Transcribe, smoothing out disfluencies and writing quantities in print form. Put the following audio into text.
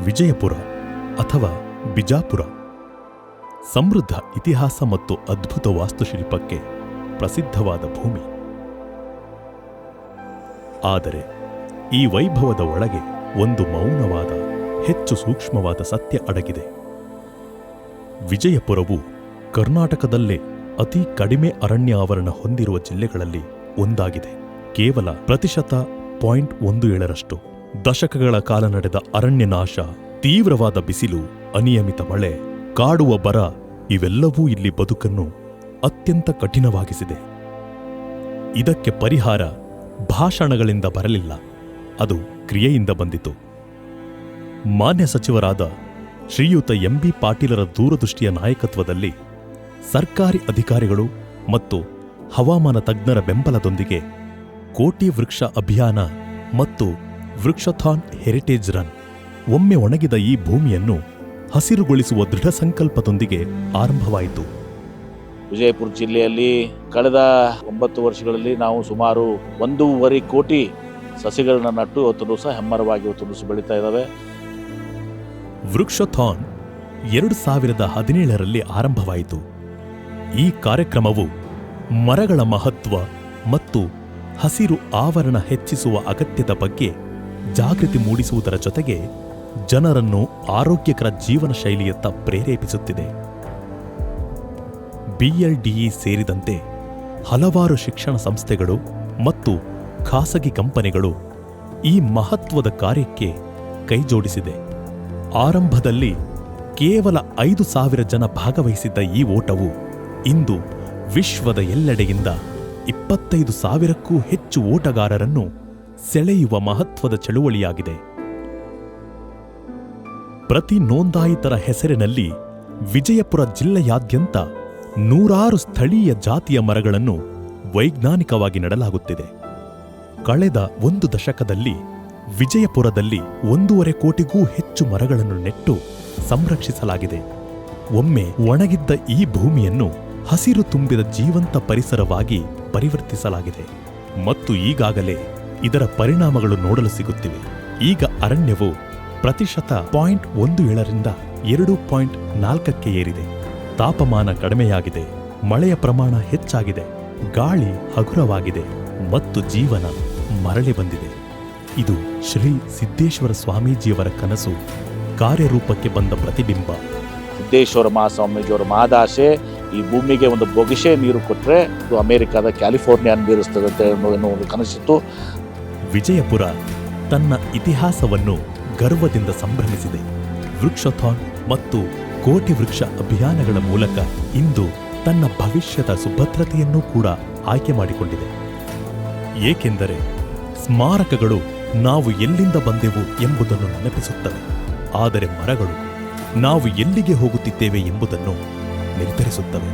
ವಿಜಯಪುರ ಅಥವಾ ಬಿಜಾಪುರ ಸಮೃದ್ಧ ಇತಿಹಾಸ ಮತ್ತು ಅದ್ಭುತ ವಾಸ್ತುಶಿಲ್ಪಕ್ಕೆ ಪ್ರಸಿದ್ಧವಾದ ಭೂಮಿ. ಆದರೆ ಈ ವೈಭವದ ಒಳಗೆ ಒಂದು ಮೌನವಾದ, ಹೆಚ್ಚು ಸೂಕ್ಷ್ಮವಾದ ಸತ್ಯ ಅಡಗಿದೆ. ವಿಜಯಪುರವು ಕರ್ನಾಟಕದಲ್ಲೇ ಅತಿ ಕಡಿಮೆ ಅರಣ್ಯ ಆವರಣ ಹೊಂದಿರುವ ಜಿಲ್ಲೆಗಳಲ್ಲಿ ಒಂದಾಗಿದೆ. ಕೇವಲ 0.17% ದಶಕಗಳ ಕಾಲ ನಡೆದ ಅರಣ್ಯ ನಾಶ, ತೀವ್ರವಾದ ಬಿಸಿಲು, ಅನಿಯಮಿತ ಮಳೆ, ಕಾಡುವ ಬರ ಇವೆಲ್ಲವೂ ಇಲ್ಲಿ ಬದುಕನ್ನು ಅತ್ಯಂತ ಕಠಿಣವಾಗಿಸಿದೆ. ಇದಕ್ಕೆ ಪರಿಹಾರ ಭಾಷಣಗಳಿಂದ ಬರಲಿಲ್ಲ, ಅದು ಕ್ರಿಯೆಯಿಂದ ಬಂದಿತು. ಮಾನ್ಯ ಸಚಿವರಾದ ಶ್ರೀಯುತ ಎಂ.ಬಿ. ಪಾಟೀಲರ ದೂರದೃಷ್ಟಿಯ ನಾಯಕತ್ವದಲ್ಲಿ ಸರ್ಕಾರಿ ಅಧಿಕಾರಿಗಳು ಮತ್ತು ಹವಾಮಾನ ತಜ್ಞರ ಬೆಂಬಲದೊಂದಿಗೆ ಕೋಟಿ ವೃಕ್ಷ ಅಭಿಯಾನ ಮತ್ತು ವೃಕ್ಷಥಾನ್ ಹೆರಿಟೇಜ್ ರನ್ ಒಮ್ಮೆ ಒಣಗಿದ ಈ ಭೂಮಿಯನ್ನು ಹಸಿರುಗೊಳಿಸುವ ದೃಢ ಸಂಕಲ್ಪದೊಂದಿಗೆ ಆರಂಭವಾಯಿತು. ವಿಜಯಪುರ ಜಿಲ್ಲೆಯಲ್ಲಿ ಕಳೆದ 9 ವರ್ಷಗಳಲ್ಲಿ ನಾವು ಸುಮಾರು 1.5 ಕೋಟಿ ಸಸಿಗಳನ್ನ ನಟ್ಟು ಇವತ್ತು ದಿವಸ ಹೆಮ್ಮರವಾಗಿ ಇವತ್ತು ದಿವಸ ಬೆಳೀತಾ ಇದ್ದಾವೆ. ವೃಕ್ಷಥಾನ್ 2017ರಲ್ಲಿ ಆರಂಭವಾಯಿತು. ಈ ಕಾರ್ಯಕ್ರಮವು ಮರಗಳ ಮಹತ್ವ ಮತ್ತು ಹಸಿರು ಆವರಣ ಹೆಚ್ಚಿಸುವ ಅಗತ್ಯದ ಬಗ್ಗೆ ಜಾಗೃತಿ ಮೂಡಿಸುವುದರ ಜೊತೆಗೆ ಜನರನ್ನು ಆರೋಗ್ಯಕರ ಜೀವನ ಶೈಲಿಯತ್ತ ಪ್ರೇರೇಪಿಸುತ್ತಿದೆ. BLDE ಸೇರಿದಂತೆ ಹಲವಾರು ಶಿಕ್ಷಣ ಸಂಸ್ಥೆಗಳು ಮತ್ತು ಖಾಸಗಿ ಕಂಪನಿಗಳು ಈ ಮಹತ್ವದ ಕಾರ್ಯಕ್ಕೆ ಕೈಜೋಡಿಸಿದೆ. ಆರಂಭದಲ್ಲಿ ಕೇವಲ 5,000 ಜನ ಭಾಗವಹಿಸಿದ್ದ ಈ ಓಟವು ಇಂದು ವಿಶ್ವದ ಎಲ್ಲೆಡೆಯಿಂದ 25,000ಕ್ಕೂ ಹೆಚ್ಚು ಓಟಗಾರರನ್ನು ಸೆಳೆಯುವ ಮಹತ್ವದ ಚಳುವಳಿಯಾಗಿದೆ. ಪ್ರತಿ ನೋಂದಾಯಿತರ ಹೆಸರಿನಲ್ಲಿ ವಿಜಯಪುರ ಜಿಲ್ಲೆಯಾದ್ಯಂತ 100 ಸ್ಥಳೀಯ ಜಾತಿಯ ಮರಗಳನ್ನು ವೈಜ್ಞಾನಿಕವಾಗಿ ನೆಡಲಾಗುತ್ತಿದೆ. ಕಳೆದ 1 ದಶಕದಲ್ಲಿ ವಿಜಯಪುರದಲ್ಲಿ 1.5 ಕೋಟಿಗೂ ಹೆಚ್ಚು ಮರಗಳನ್ನು ನೆಟ್ಟು ಸಂರಕ್ಷಿಸಲಾಗಿದೆ. ಒಮ್ಮೆ ಒಣಗಿದ್ದ ಈ ಭೂಮಿಯನ್ನು ಹಸಿರು ತುಂಬಿದ ಜೀವಂತ ಪರಿಸರವಾಗಿ ಪರಿವರ್ತಿಸಲಾಗಿದೆ ಮತ್ತು ಈಗಾಗಲೇ ಇದರ ಪರಿಣಾಮಗಳು ನೋಡಲು ಸಿಗುತ್ತಿವೆ. ಈಗ ಅರಣ್ಯವು 0.17ರಿಂದ 2.4ಕ್ಕೆ ಏರಿದೆ. ತಾಪಮಾನ ಕಡಿಮೆಯಾಗಿದೆ, ಮಳೆಯ ಪ್ರಮಾಣ ಹೆಚ್ಚಾಗಿದೆ, ಗಾಳಿ ಹಗುರವಾಗಿದೆ ಮತ್ತು ಜೀವನ ಮರಳಿ ಬಂದಿದೆ. ಇದು ಶ್ರೀ ಸಿದ್ದೇಶ್ವರ ಸ್ವಾಮೀಜಿಯವರ ಕನಸು ಕಾರ್ಯರೂಪಕ್ಕೆ ಬಂದ ಪ್ರತಿಬಿಂಬ. ಸಿದ್ದೇಶ್ವರ ಮಹಾಸ್ವಾಮೀಜಿಯವರ ಮಹದಾಸೆ ಈ ಭೂಮಿಗೆ ಒಂದು ಬೊಗಸೆ ನೀರು ಕೊಟ್ಟರೆ ಇದು ಅಮೆರಿಕದ ಕ್ಯಾಲಿಫೋರ್ನಿಯಾ ನೀರಿಸ್ತದಂತೆ ಅನ್ನೋ ಒಂದು ಕನಸಿತ್ತು. ವಿಜಯಪುರ ತನ್ನ ಇತಿಹಾಸವನ್ನು ಗರ್ವದಿಂದ ಸಂಭ್ರಮಿಸಿದೆ. ವೃಕ್ಷಥಾನ್ ಮತ್ತು ಕೋಟಿ ವೃಕ್ಷ ಅಭಿಯಾನಗಳ ಮೂಲಕ ಇಂದು ತನ್ನ ಭವಿಷ್ಯದ ಸುಭದ್ರತೆಯನ್ನೂ ಕೂಡ ಆಯ್ಕೆ ಮಾಡಿಕೊಂಡಿದೆ. ಏಕೆಂದರೆ ಸ್ಮಾರಕಗಳು ನಾವು ಎಲ್ಲಿಂದ ಬಂದೆವು ಎಂಬುದನ್ನು ನೆನಪಿಸುತ್ತವೆ, ಆದರೆ ಮರಗಳು ನಾವು ಎಲ್ಲಿಗೆ ಹೋಗುತ್ತಿದ್ದೇವೆ ಎಂಬುದನ್ನು ನಿರ್ಧರಿಸುತ್ತವೆ.